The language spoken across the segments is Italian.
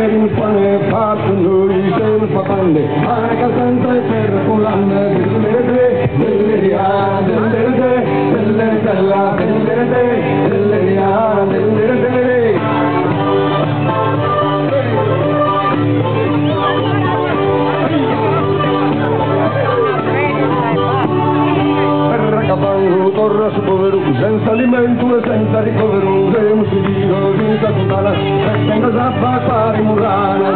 in pane fatto noi senza pande, a senza e per collanne, delle dia, delle stella, delle dia, delle torna su povero, senza alimento e senza ricovero, siamo su Dio, senza sontana, senza zappa, pari murana,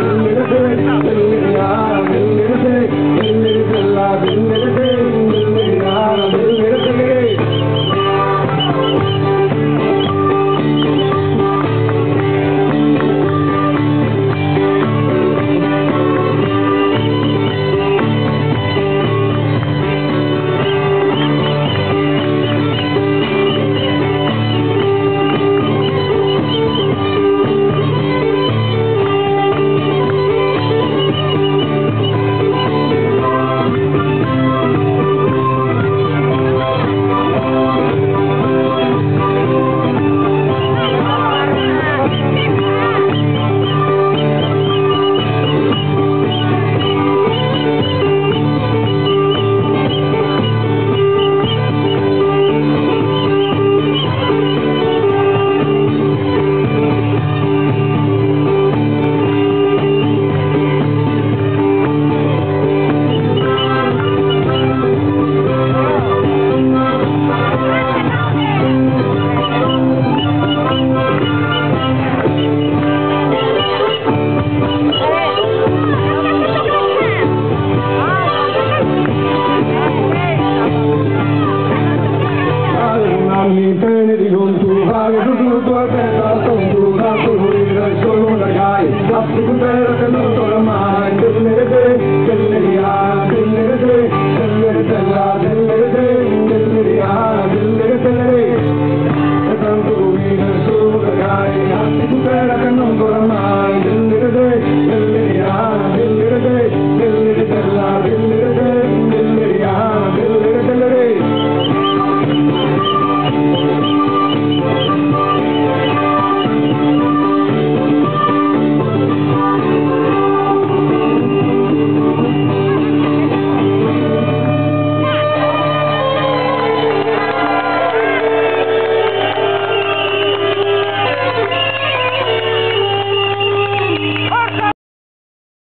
Solo una gay, la